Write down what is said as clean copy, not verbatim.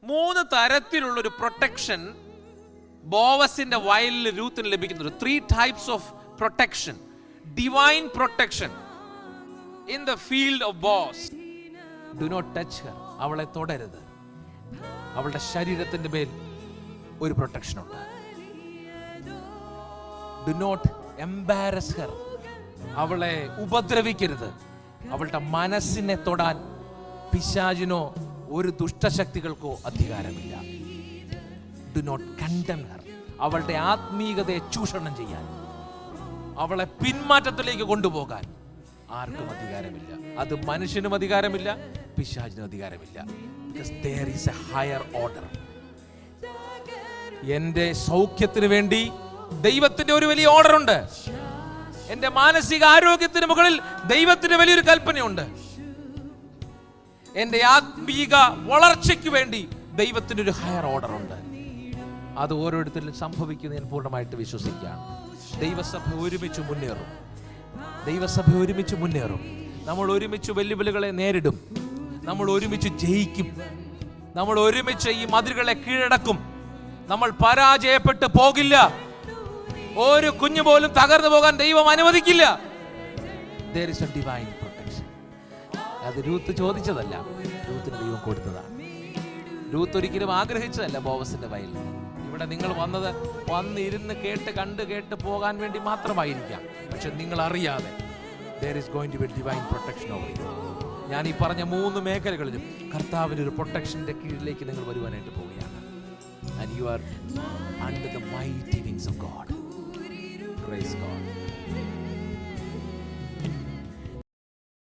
3 തരത്തിലുള്ളൊരു protection ബോവസിന്റെ വയലിൽ രൂത്തിന് ലഭിക്കുന്നുണ്ട്. 3 types of protection. Divine protection in the field of Boaz. Do not touch her. അവളെ തൊടരുത്. അവളുടെ ശരീരത്തിന്റെ മേൽ ഒരു പ്രൊട്ടക്ഷൻ ഉണ്ട്. Do not embarrass her. അവളെ ഉപദ്രവിക്കരുത്. അവളുടെ മനസ്സിനെ തൊടാൻ പിശാചിനോ ഒരു ദുഷ്ടശക്തികൾക്കോ അധികാരമില്ല. Do not condemn her. അവളുടെ ആത്മീയതയെ ചൂഷണം ചെയ്യാൻ, അവളെ പിന്മാറ്റത്തിലേക്ക് കൊണ്ടുപോകാൻ ആർക്കും അധികാരമില്ല. അത് മനുഷ്യനും അധികാരമില്ല, പിശാചിനും അധികാരമില്ല. Because there is a higher order. എന്റെ സൗഖ്യത്തിന് വേണ്ടി ദൈവത്തിന്റെ ഒരു വലിയ ഓർഡർ ഉണ്ട്. എന്റെ മാനസിക ആരോഗ്യത്തിന് മുകളിൽ ദൈവത്തിന്റെ വലിയൊരു കൽപ്പനയുണ്ട്. എന്റെ ആത്മീക വളർച്ചയ്ക്ക് വേണ്ടി ദൈവത്തിന്റെ ഒരു ഹയർ ഓർഡർ ഉണ്ട്. അത് ഓരോരുത്തരിലും സംഭവിക്കുന്നത് ഞാൻ പൂർണ്ണമായിട്ട് വിശ്വസിക്കുകയാണ്. ദൈവസഭ ഒരുമിച്ച് മുന്നേറും. ദൈവസഭ ഒരുമിച്ച് മുന്നേറും. നമ്മൾ ഒരുമിച്ച് വെല്ലുവിളികളെ നേരിടും. നമ്മൾ ഒരുമിച്ച് ജയിക്കും. നമ്മൾ ഒരുമിച്ച് ഈ മതിലുകളെ കീഴടക്കും. നമ്മൾ പരാജയപ്പെട്ടു പോകില്ല. ഒരു കുഞ്ഞു പോലും തകർന്നു പോകാൻ ദൈവം അനുവദിക്കില്ല. There is a divine protection. അത് രൂത്ത് ചോദിച്ചതല്ല, രൂത്തിന് ദൈവം കൊടുത്തതാണ്. രൂത്ത് ഒരിക്കലും ആഗ്രഹിച്ചതല്ല ബോവസിന്റെ വയലിൽ. ഇവിടെ നിങ്ങൾ വന്നിരുന്ന് കേട്ട് പോകാൻ വേണ്ടി മാത്രമായിരിക്കാം. പക്ഷെ നിങ്ങൾ അറിയാതെ there is going to be divine protection over you. ഞാൻ ഈ പറഞ്ഞ 3 മേഖലകളിലും കർത്താവിന്റെ ഒരു പ്രൊട്ടക്ഷന്റെ കീഴിലേക്ക് നിങ്ങൾ വരുവാനായിട്ട് പോവുകയാണ്. And you are under the mighty wings of God. Praise God.